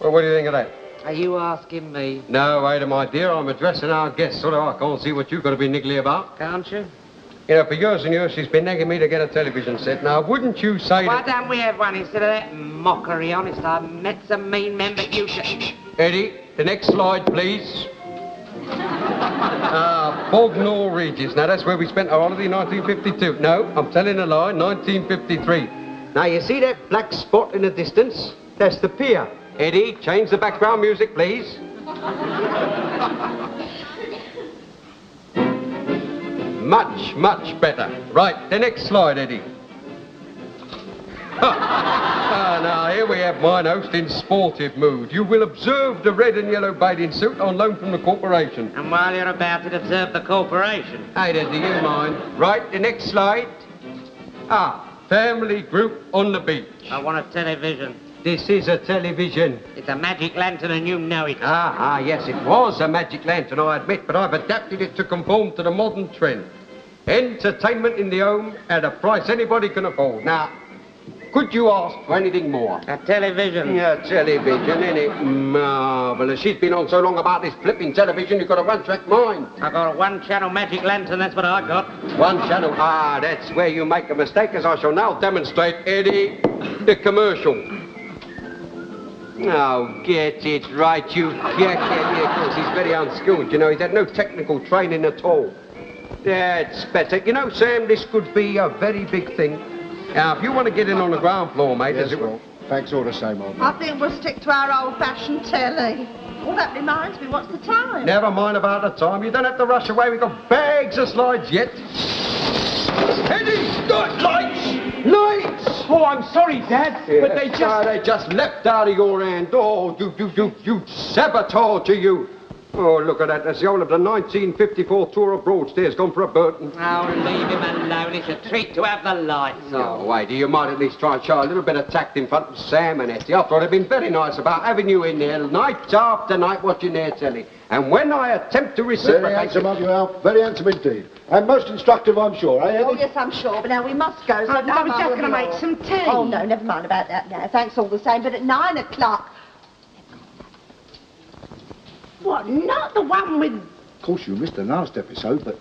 Well, what do you think of that? Are you asking me? No, Ada, my dear, I'm addressing our guest, so I can't see what you've got to be niggly about. Can't you? You know, for years and years, she's been nagging me to get a television set. Now, wouldn't you say Why don't we have one instead of that mockery? Honest, I've met some mean men, but you should... Eddie, the next slide, please. Bognor Regis. Now, that's where we spent our holiday in 1952. No, I'm telling a lie, 1953. Now, you see that black spot in the distance? That's the pier. Eddie, change the background music, please. Much, much better. Right, the next slide, Eddie. Now, here we have mine host in sportive mood. You will observe the red and yellow bathing suit on loan from the corporation. And while you're about it, observe the corporation. Ada, do you mind? Right, the next slide. Family group on the beach. I want a television. This is a television. It's a magic lantern and you know it. Yes, it was a magic lantern, I admit, but I've adapted it to conform to the modern trend. Entertainment in the home at a price anybody can afford. Now, could you ask for anything more? A television. Yeah, television, innit? Marvellous. She's been on so long about this flipping television, you've got a one-track mind. I got a one-channel magic lantern, that's what I got. One channel? That's where you make a mistake, as I shall now demonstrate, Eddie, the commercial. Oh, get it right, you get it. Of course, he's very unskilled, you know. He's had no technical training at all. That's better. You know, Sam, this could be a very big thing. Now, if you want to get in on the ground floor, mate... Yes, well, thanks all the same, old man. I think we'll stick to our old-fashioned telly. Well, that reminds me, what's the time? Never mind about the time. You don't have to rush away. We've got bags of slides yet. Eddie, lights! Lights! Oh, I'm sorry, Dad, but they just... they just leapt out of your hand. Oh, you saboteur, you. Oh, look at that. That's the whole of the 1954 tour of Broadstairs gone for a Burton. Oh, leave him alone. It's a treat to have the lights on. Oh, wait, you might at least try and show a little bit of tact in front of Sam and Etty. After all, they've been very nice about having you in there night after night watching their telly. And when I attempt to reciprocate... Very handsome of you, Alf. Very handsome indeed. And most instructive, I'm sure, eh, Eddie? Oh, yes, I'm sure, but now we must go. So I was just going to make some tea. Oh, no, never mind about that now. Thanks all the same, but at 9 o'clock... What, not the one with... Of course, you missed the last episode, but...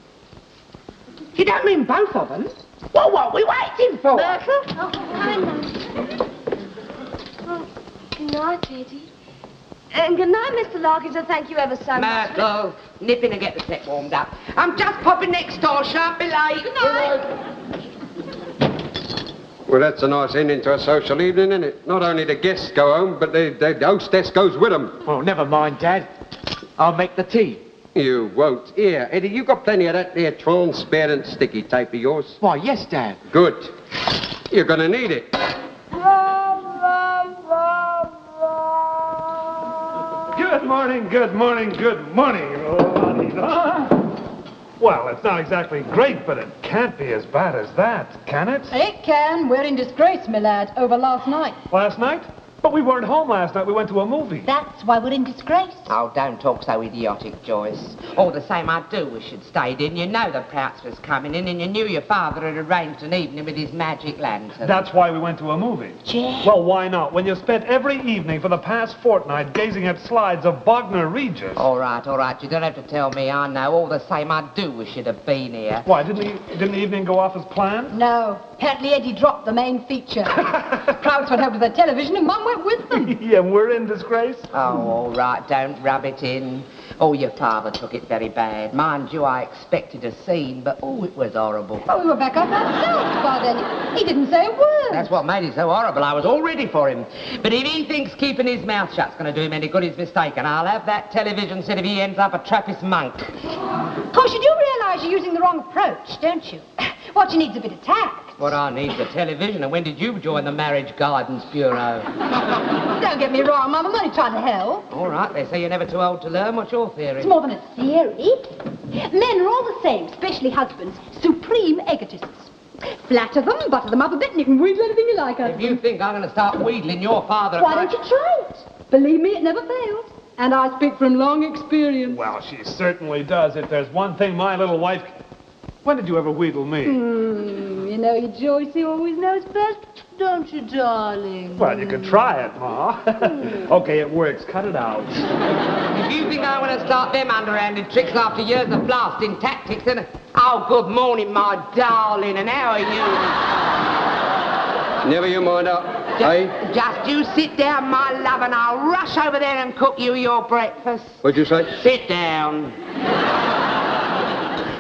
You don't mean both of them? Well, what are we waiting for? Myrtle? Oh, I know. Oh, good night, Eddie. And good night, Mr. Larkins, and thank you ever so much. Myrtle, nip in and get the set warmed up. I'm just popping next door, shan't be late. Good night. Well, that's a nice ending to a social evening, isn't it? Not only the guests go home, but the hostess goes with them. Oh, never mind, Dad. I'll make the tea. You won't. Here, Eddie, you got plenty of that there transparent sticky tape of yours? Why, yes, Dad. Good. You're going to need it. Good morning, good morning, good morning. Well, it's not exactly great, but it can't be as bad as that, can it? It can. We're in disgrace, my lad, over last night. Last night? But we weren't home last night. We went to a movie. That's why we're in disgrace. Oh, don't talk so idiotic, Joyce. All the same, I do wish you'd stayed in. You know the Prouts was coming in, and you knew your father had arranged an evening with his magic lantern. That's why we went to a movie. Jack. Well, why not? When you spent every evening for the past fortnight gazing at slides of Bognor Regis. All right. You don't have to tell me. I know. All the same, I do wish you'd have been here. Why, didn't the evening go off as planned? No. Apparently Eddie dropped the main feature. Prouts went over to the television and Mum went with them. Yeah, we're in disgrace. Oh, all right. Don't rub it in. Oh, your father took it very bad. Mind you, I expected a scene, but oh, it was horrible. Oh, we were back up ourselves by then. He didn't say a word. That's what made it so horrible. I was all ready for him. But if he thinks keeping his mouth shut's going to do him any good, he's mistaken. I'll have that television set if he ends up a Trappist monk. Of course, you do realise you're using the wrong approach, don't you? What you need's a bit of tact. What I need's a television, and when did you join the Marriage Guidance Bureau? Don't get me wrong, Mum. I'm only trying to help. All right, they say you're never too old to learn. What's your theory? It's more than a theory. Men are all the same, especially husbands. Supreme egotists. Flatter them, butter them up a bit, and you can wheedle anything you like out of If you think I'm going to start wheedling your father... Why don't you try it? Believe me, it never fails. And I speak from long experience. Well, she certainly does. If there's one thing my little wife... When did you ever wheedle me? You know, your Joycey always knows best. don't you, darling? Well, you could try it, Ma. Okay, it works. Cut it out. If you think I want to start them underhanded tricks after years of blasting tactics, then... Oh, good morning, my darling, and how are you? Never you mind up, eh? Just you sit down, my love, and I'll rush over there and cook you your breakfast. What'd you say? Sit down.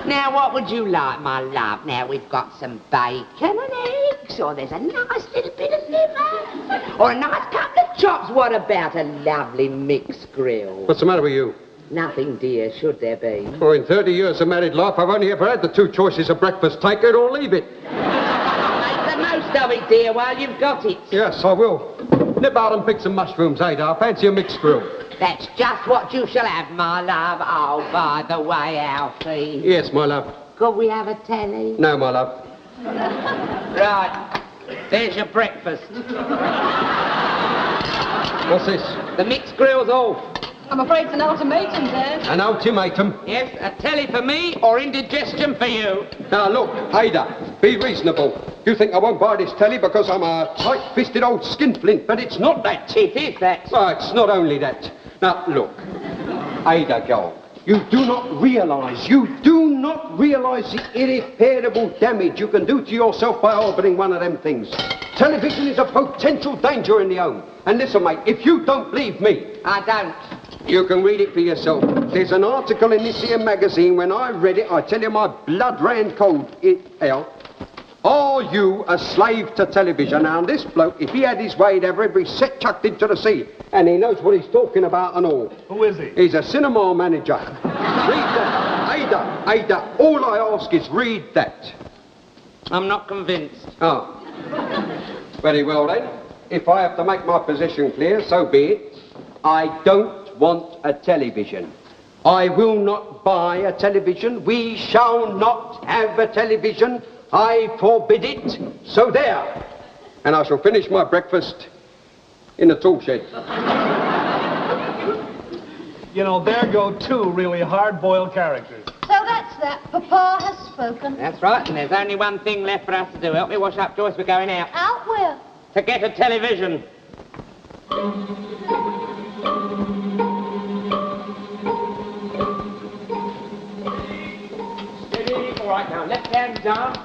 Now, what would you like, my love? Now, we've got some bacon and eggs, or there's a nice little bit of liver, or a nice couple of chops. What about a lovely mixed grill? What's the matter with you? Nothing, dear, should there be? Oh, in 30 years of married life, I've only ever had the two choices of breakfast. Take it or leave it. Make the most of it, dear, while you've got it. Yes, I will. Nip out and pick some mushrooms, Ada. I fancy a mixed grill. That's just what you shall have, my love. Oh, by the way, Alfie. Yes, my love. Could we have a telly? No, my love. Right. There's your breakfast. What's this? The mixed grill's off. I'm afraid it's an ultimatum, Dad. An ultimatum? Yes, a telly for me or indigestion for you. Now, look, Ada, be reasonable. You think I won't buy this telly because I'm a tight-fisted old skinflint, but it's not that. It is that. Oh, it's not only that. Now, look, Ada, girl, you do not realise the irreparable damage you can do to yourself by harbouring one of them things. Television is a potential danger in the home. And listen, mate, if you don't believe me... I don't. You can read it for yourself. There's an article in this here magazine. When I read it, I tell you my blood ran cold. Are you a slave to television? Now, this bloke, if he had his way, he'd have every set chucked into the sea. And he knows what he's talking about and all. Who is he? He's a cinema manager. Read that. Ada, all I ask is read that. I'm not convinced. Oh. Very well, then. If I have to make my position clear, so be it. I don't want a television. I will not buy a television. We shall not have a television. I forbid it. So there. And I shall finish my breakfast in the tool shed. You know, there go two really hard-boiled characters. So that's that. Papa has spoken. That's right, and there's only one thing left for us to do. Help me wash up, Joyce. We're going out. Out where? To get a television. Steady. All right, now, left hand down.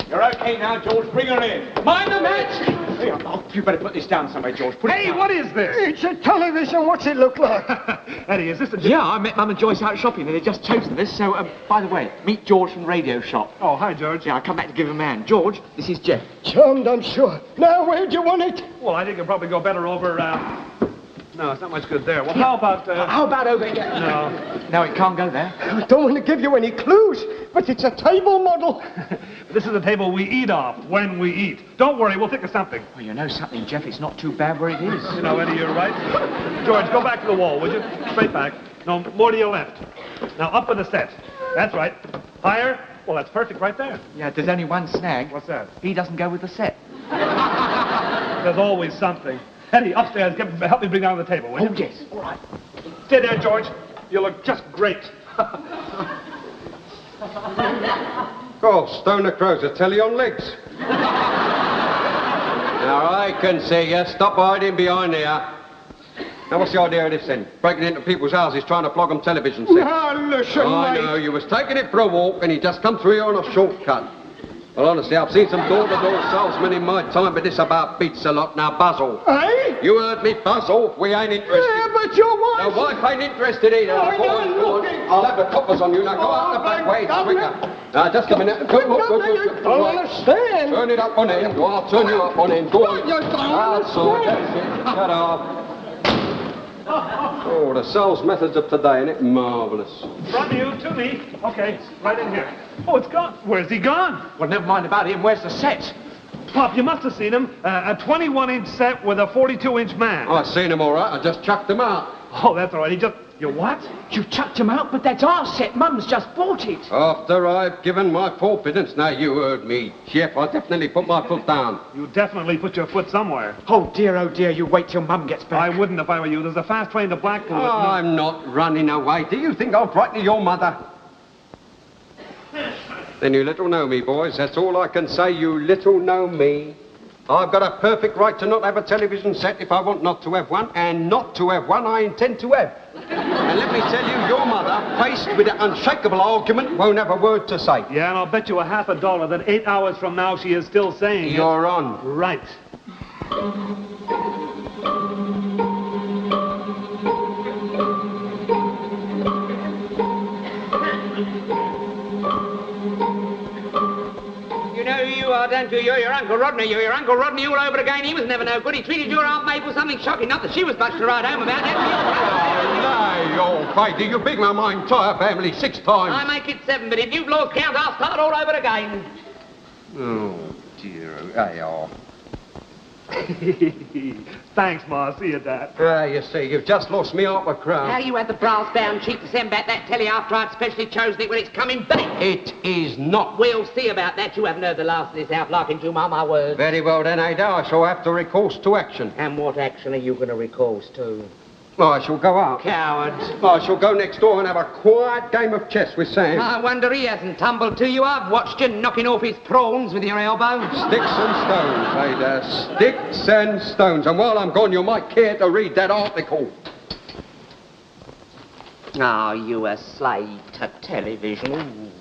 You're okay now, George. Bring her in. Mind the match! Hey, oh, you better put this down somewhere, George. Put it Hey, down. what is this? It's a television. What's it look like? Eddie, is this a... Yeah, I met Mum and Joyce out shopping, and they'd just chosen this. So, by the way, meet George from Radio Shop. Oh, hi, George. Yeah, I come back to give him a hand. George, this is Jeff. Charmed, I'm sure. Now, where'd you want it? Well, I think it'll probably go better over, No, it's not much good there. Well, how about, How about over here? No. No, it can't go there. I don't want to give you any clues, but it's a table model. This is the table we eat off when we eat. Don't worry, we'll think of something. Well, you know something, Jeff. It's not too bad where it is. You know, Eddie, you're right. George, go back to the wall, would you? Straight back. No, more to your left. Now, up with the set. That's right. Higher. Well, that's perfect right there. Yeah, there's only one snag. What's that? He doesn't go with the set. There's always something. Eddie, upstairs, help me bring down the table, will you? Oh, yes. All right. Stay there, George. You look just great. Oh, Stoner Crow's a telly on legs. Now, I can see you. Stop hiding behind there. Now, what's the idea of this, then? Breaking into people's houses, trying to flog them television sets. Now, listen, I mate. know, you was taking it for a walk, and you just come through here on a shortcut. Well, honestly, I've seen some door-to-door salesmen in my time, but this about beats a lot. Now, Buzzle. Eh? You heard me, Buzzle. We ain't interested. Yeah, but your wife... Now, wife ain't interested either. Oh, Go on, no, go on. look. I'll have the coppers on you. Now, go out the back way. It's quicker. Now, just a minute. Go, I don't understand. Turn it up on end. I'll turn you up on end. Go on. You don't That's all. That's it. Shut up. Oh, the sales methods of today, ain't it marvellous? From you to me. Okay, right in here. Oh, it's gone. Where's he gone? Well, never mind about him. Where's the set? Pop, you must have seen him. A 21-inch set with a 42-inch man. Oh, I seen him all right. I just chucked him out. Oh, that's all right. He just... You what? You chucked him out, but that's our set. Mum's just bought it. After I've given my forfeitance. Now, you heard me, Jeff. I definitely put my foot down. You definitely put your foot somewhere. Oh, dear, you wait till Mum gets back. I wouldn't if I were you. There's a fast train to Blackpool. Oh, I'm not running away. Do you think I'll frighten your mother? Then you little know me, boys. That's all I can say. You little know me. I've got a perfect right to not have a television set if I want not to have one, and not to have one I intend to have. And let me tell you, your mother, faced with an unshakable argument, won't have a word to say. Yeah, and I'll bet you $50 that 8 hours from now she is still saying You're on. Right. You know who you are, don't you? You're your Uncle Rodney. You're your Uncle Rodney all over again. He was never no good. He treated your Aunt Mabel something shocking. Not that she was much to write home about. Nay, old Fady, you big my entire family 6 times. I make it 7, but if you've lost count, I'll start all over again. Oh, dear. They are. Thanks, Ma. See you, Dad. You see, you've just lost me half a crown. How you had the brass-bound cheek to send back that telly after I'd specially chosen it when it's coming back? It is not. We'll see about that. You haven't heard the last of this out, Larkins, you mark my words. Very well then, Ada. I shall have to recourse to action. And what action are you going to recourse to? Well, I shall go out. Coward. I shall go next door and have a quiet game of chess with Sam. I wonder he hasn't tumbled to you. I've watched you knocking off his prawns with your elbow. Sticks and stones, Ada. Sticks and stones. And while I'm gone, you might care to read that article. Oh, you a slave to television.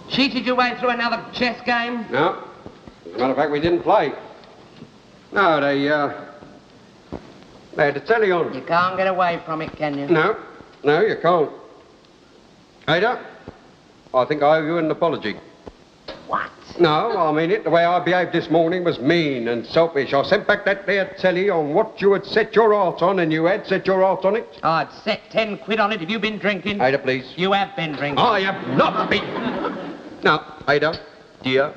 Cheated your way through another chess game? No. As a matter of fact, we didn't play. No, they had the telly on. You can't get away from it, can you? No, you can't. Ada, I think I owe you an apology. What? No, I mean it. The way I behaved this morning was mean and selfish. I sent back that there telly on what you had set your heart on, and you had set your heart on it. I'd set 10 quid on it if you've been drinking. Ada, please. You have been drinking. I have not been. Now, Ada, dear,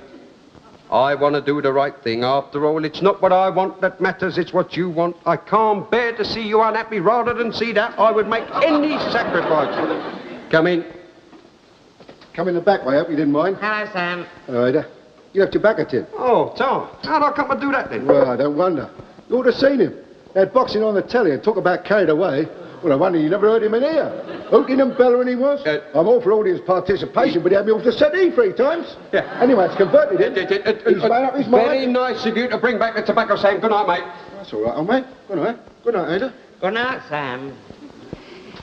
I want to do the right thing. After all, it's not what I want that matters, it's what you want. I can't bear to see you unhappy. Rather than see that, I would make any sacrifice. Come in. Come in the back, I hope you didn't mind. Hello, Sam. Hello, Ada. You left your back a tin. Oh, Tom, how'd I come to do that then? Well, I don't wonder. You ought to have seen him. They had boxing on the telly and talk about carried away. Well, I wonder you never heard him in here. Hooting and bellowing he was. I'm all for audience participation, but he had me off the settee 3 times. Yeah. Anyway, it's converted him. He's made up his mind. Very nice of you to bring back the tobacco, Sam. Good night, mate. That's all right, old mate. Good night. Good night, Ada. Good night, Sam.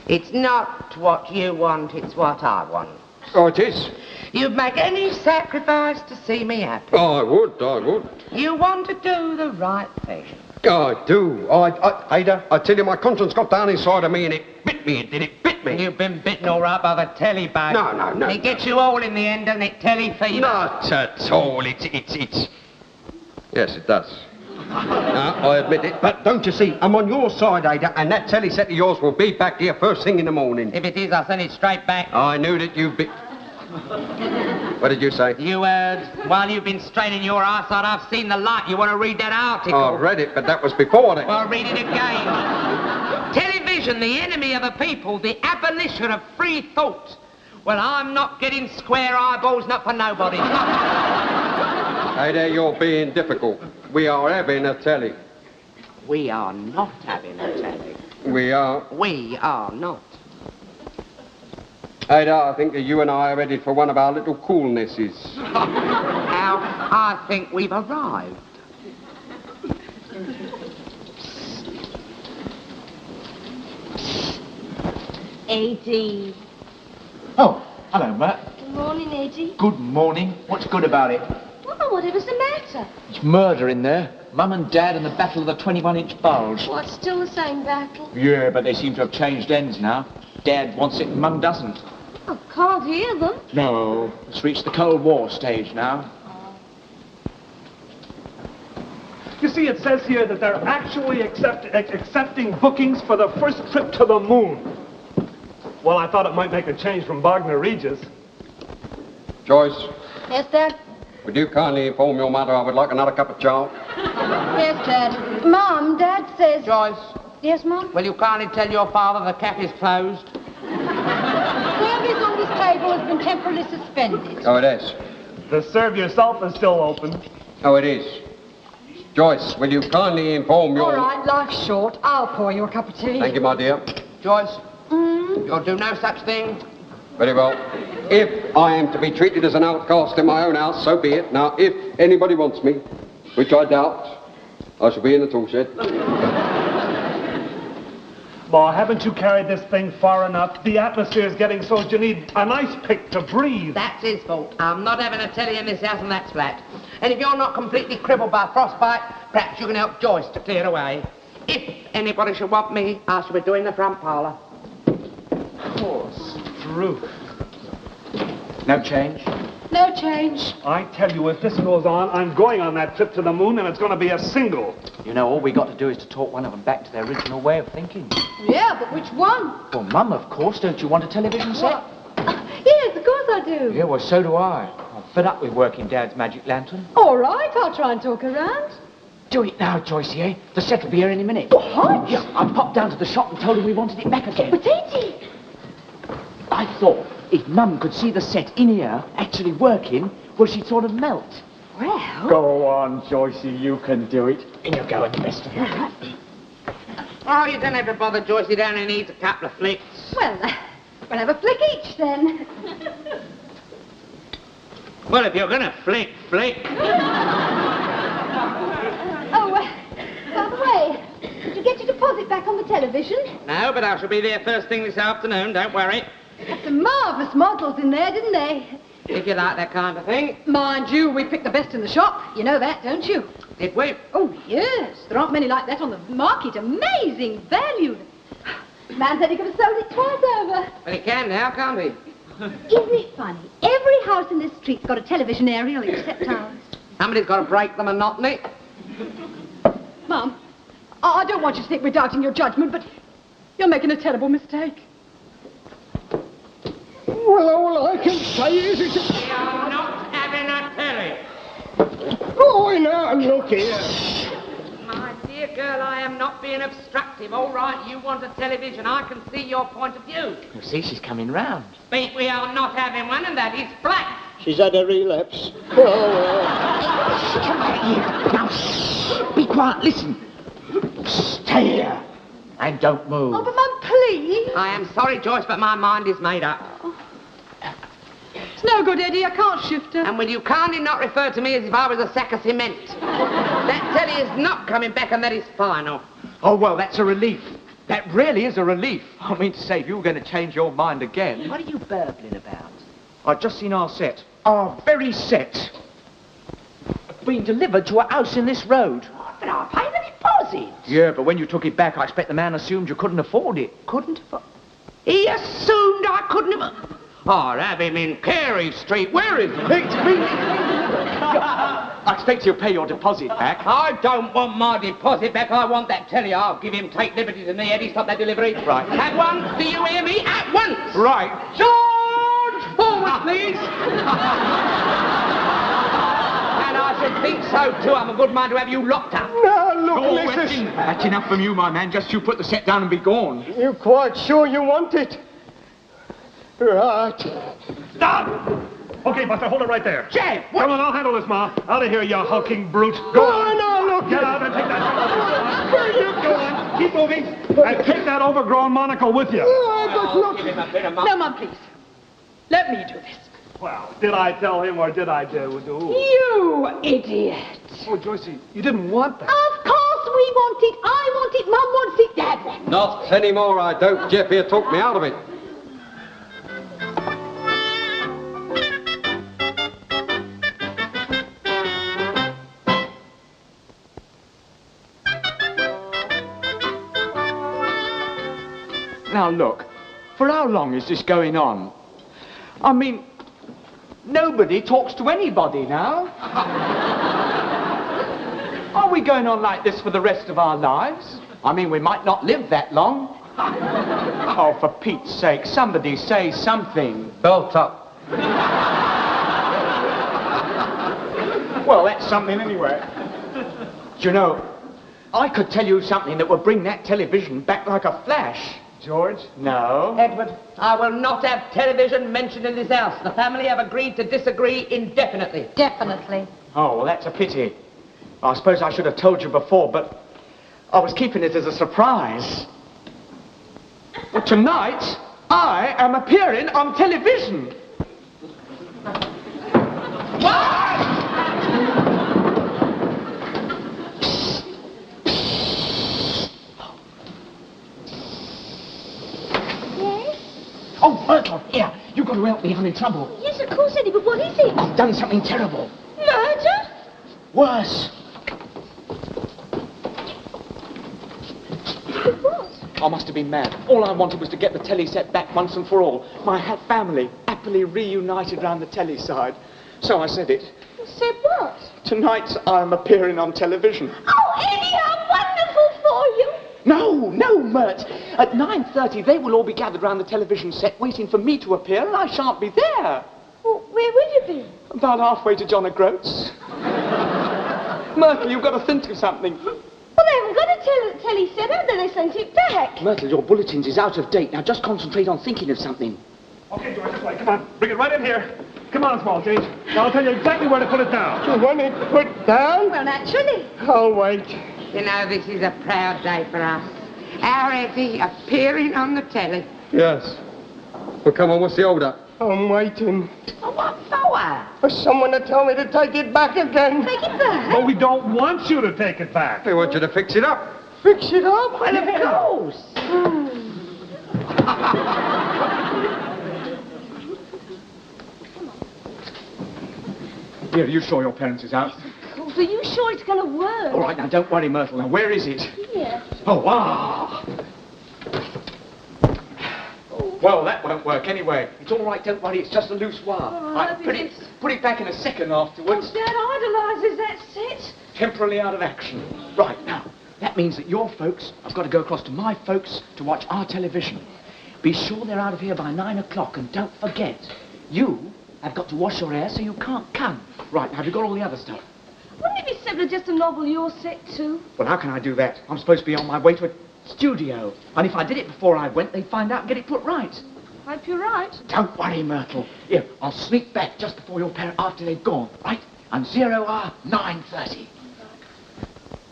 It's not what you want, it's what I want. Oh, it is? You'd make any sacrifice to see me happy. Oh, I would. You want to do the right thing. Oh, I do. Ada, I tell you, my conscience got down inside of me and it bit me, it bit me. You've been bitten all right by the telly bug. No. It gets you all in the end, doesn't it, telly fever? Not at all. It's... Yes, it does. I admit it. But don't you see, I'm on your side, Ada, and that telly set of yours will be back here first thing in the morning. If it is, I'll send it straight back. I knew that you'd be... What did you say? You heard. While you've been straining your arse out, I've seen the light. You want to read that article? I've read it, but that was before that. Well, read it again. Television, the enemy of the people, the abolition of free thought. Well, I'm not getting square eyeballs, not for nobody. Hey there, you're being difficult. We are having a telly. We are not having a telly. We are. We are not. Ada, I think that you and I are ready for one of our little coolnesses. Now, I think we've arrived. A.D. Oh, hello, Matt. Good morning, A.D. Good morning. What's good about it? Well, whatever's the matter? It's murder in there. Mum and Dad and the battle of the 21-inch bulge. Well, it's still the same battle. Yeah, but they seem to have changed ends now. Dad wants it and Mum doesn't. I can't hear them. No, it's reached the Cold War stage now. You see, it says here that they're actually accepting bookings for the first trip to the moon. Well, I thought it might make a change from Wagner Regis. Joyce, Yes, Dad? would you kindly inform your mother I would like another cup of chow? Yes, Dad. Mum, Dad says... Joyce, Yes, Mum? will you kindly tell your father the cap is closed? Service on this table has been temporarily suspended. Oh, it is. The serve yourself is still open. Oh, it is. Joyce, will you kindly inform your... All right, life's short. I'll pour you a cup of tea. Thank you, my dear. Joyce, you'll do no such thing. Very well. If I am to be treated as an outcast in my own house, so be it. Now, if anybody wants me, which I doubt, I shall be in the tool shed. Boy, haven't you carried this thing far enough? The atmosphere's getting so you need a nice pick to breathe. That's his fault. I'm not having a telly in this house, and that's flat. And if you're not completely crippled by frostbite, perhaps you can help Joyce to clear away. If anybody should want me, I shall be doing the front parlour. Poor Struth. No change? No change. I tell you, if this goes on, I'm going on that trip to the moon, and it's going to be a single. You know, all we got to do is to talk one of them back to their original way of thinking. Yeah, but which one? Well, Mum, of course. Don't you want a television set? Yes, of course I do. Yeah, well, so do I. I'm fed up with working Dad's magic lantern. All right, I'll try and talk around. Do it now, Joycey, eh? The set will be here any minute. What? Yeah, I popped down to the shop and told him we wanted it back again. But Eddie! I thought if Mum could see the set in here actually working, well, she'd sort of melt. Well... Go on, Joycey, you can do it. In you go, and the best of luck. Oh, you don't have to bother Joyce. It only needs a couple of flicks. Well, we'll have a flick each then. Well, if you're going to flick. Oh, by the way, did you get your deposit back on the television? No, but I shall be there first thing this afternoon, don't worry. Had some marvellous models in there, didn't they? If you like that kind of thing. Mind you, we picked the best in the shop. You know that, don't you? Did we? Oh, yes. There aren't many like that on the market. Amazing value. Man said he could have sold it twice over. Well, he can now, can't he? Isn't it funny? Every house in this street's got a television aerial except ours. Somebody's got to break the monotony. Mum, I don't want you to think we're doubting your judgment, but you're making a terrible mistake. Well, all I can say is it's... You're not having a telly. Oh, now look here. My dear girl, I am not being obstructive. All right, you want a television. I can see your point of view. You see, she's coming round. But we are not having one, and that is flat. She's had a relapse. Now, shh. Be quiet, listen. Stay here. And don't move. Oh, but Mum, please. I am sorry, Joyce, but my mind is made up. It's no good, Eddie. I can't shift her. And will you kindly not refer to me as if I was a sack of cement? That telly is not coming back, and that is final. Oh, well, that's a relief. That really is a relief. I mean to say, if you were going to change your mind again... What are you burbling about? I've just seen our set. Our very set. Being delivered to a house in this road. But I pay the deposit. Yeah, but when you took it back, I expect the man assumed you couldn't afford it. Couldn't afford... He assumed I couldn't have... Oh, have him in Carey Street. Where is he? I expect you'll pay your deposit back. I don't want my deposit back. I want that telly. I'll give him take liberties and me. Eddie, stop that delivery. Right. At once. Do you hear me? At once. Right. George! Forward, please. And I should think so, too. I'm a good mind to have you locked up. Now, look, missus. That's enough from you, my man. Just you put the set down and be gone. You quite sure you want it? Right. Stop! Okay, Buster, hold it right there. Jeff, what? Come on, I'll handle this, Ma. Out of here, you hulking brute. Go on. No, look. Get out and take that. Where you going? Keep moving. And take that overgrown monocle with you. But look. Give him a bit of No, Mum, please. Let me do this. Well, did I tell him or did I do? You idiot. Oh, Joycey, you didn't want that. Of course we want it. I want it. Mum wants it. Dad wants it. Not anymore, I don't. Jeff here talked me out of it. Now, look. For how long is this going on? I mean, nobody talks to anybody now. Are we going on like this for the rest of our lives? I mean, we might not live that long. Oh, for Pete's sake, somebody say something. Belt up. Well, that's something anyway. Do you know, I could tell you something that would bring that television back like a flash. George? No. Edward, I will not have television mentioned in this house. The family have agreed to disagree indefinitely. Definitely. Oh, well, that's a pity. I suppose I should have told you before, but I was keeping it as a surprise. But tonight, I am appearing on television. What? Yes? Oh, Myrtle, here. You've got to help me. I'm in trouble. Yes, of course, Eddie, but what is it? I've done something terrible. Murder? Worse. What? I must have been mad. All I wanted was to get the telly set back once and for all. My family happily reunited round the telly side. So I said it. You said what? Tonight I'm appearing on television. Oh, Eddie, how wonderful for you. No, Mert. At 9:30 they will all be gathered round the television set waiting for me to appear, and I shan't be there. Well, where will you be? About halfway to John O'Groats. Myrtle, you've got to think of something. Well, they haven't got a telly set up, then they sent it back. Myrtle, your bulletins is out of date. Now just concentrate on thinking of something. Okay, George, this way. Come on, bring it right in here. Come on, small change. Now I'll tell you exactly where to put it down. You want it put down? Well, naturally. I'll wait. You know, this is a proud day for us. Our Eddie appearing on the telly. Yes. Well, come on, what's the hold up? I'm waiting Oh, what for? for someone to tell me to take it back again. Take it back. But we don't want you to take it back. They want you to fix it up. Fix it up? Well, of course. Here, are you sure your parents is out? Are you sure it's going to work? All right, now don't worry, Myrtle. Now where is it? Here. Oh, wow. Well, that won't work anyway. It's all right, don't worry. It's just a loose wire. Oh, Right, I put it back in a second afterwards. Dad idolises that set. Temporarily out of action. Right, now, that means that your folks have got to go across to my folks to watch our television. Be sure they're out of here by 9 o'clock, and don't forget, you have got to wash your hair so you can't come. Right, now, have you got all the other stuff? Wouldn't it be simpler just to novel your set too? Well, how can I do that? I'm supposed to be on my way to a studio. And if I did it before I went, they'd find out and get it put right. Hope you're right. Don't worry, Myrtle. Here, I'll sneak back just before your parents, after they've gone, right? And 9:30.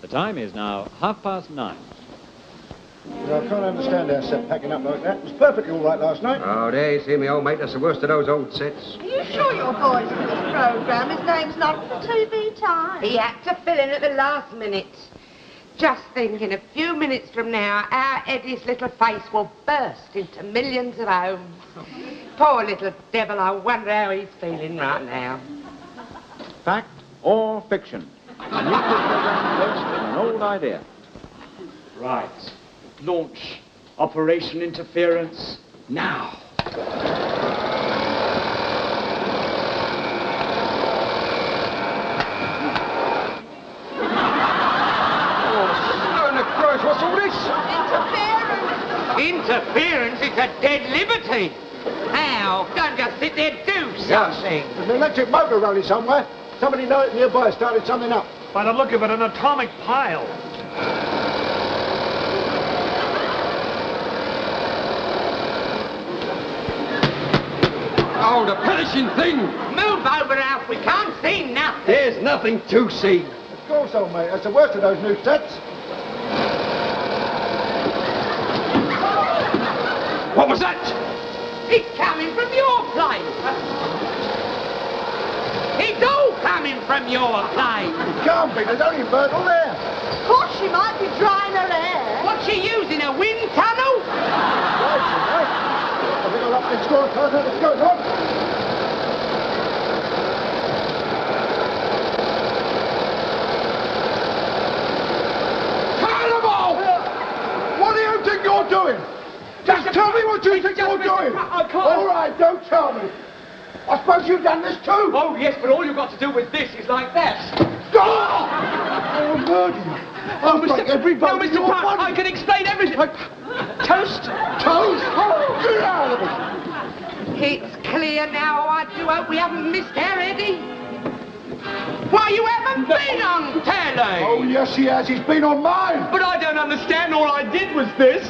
The time is now 9:30. I can't understand our set packing up like that. It was perfectly all right last night. Oh, there you see me, old mate. That's the worst of those old sets. Are you sure your boy's in this programme? His name's not for TV time. He had to fill in at the last minute. Just think, in a few minutes from now, our Eddie's little face will burst into millions of homes. Poor little devil, I wonder how he's feeling right now. Fact or fiction? A new program based on an old idea. Right. Launch Operation Interference now. What's all this? Interference is a dead liberty. Now, don't just sit there, do something. There's an electric motor running somewhere. Somebody know it nearby started something up. By the look of it, an atomic pile. Oh, the perishing thing! Move over, Alf. We can't see nothing. There's nothing to see. Of course, old mate. That's the worst of those new sets. What was that? It's coming from your place. It's all coming from your place. It can't be. There's only Myrtle there. Of course, she might be drying her hair. What's she using, a wind tunnel? I think I'll up the score card. What's going on? Carnival! What do you think you're doing? Just tell me what you think you're doing. I can't. All right, don't tell me. I suppose you've done this too. Oh, yes, but all you've got to do with this is like that. Oh, murder you. I'll break every bone in Mr. your Pratt, body. I can explain everything. Toast? Toast? Get out of it. It's clear now. I do hope we haven't missed our Eddie. Why, you haven't been on telly. Oh, yes, he has. He's been on mine. But I don't understand. All I did was this.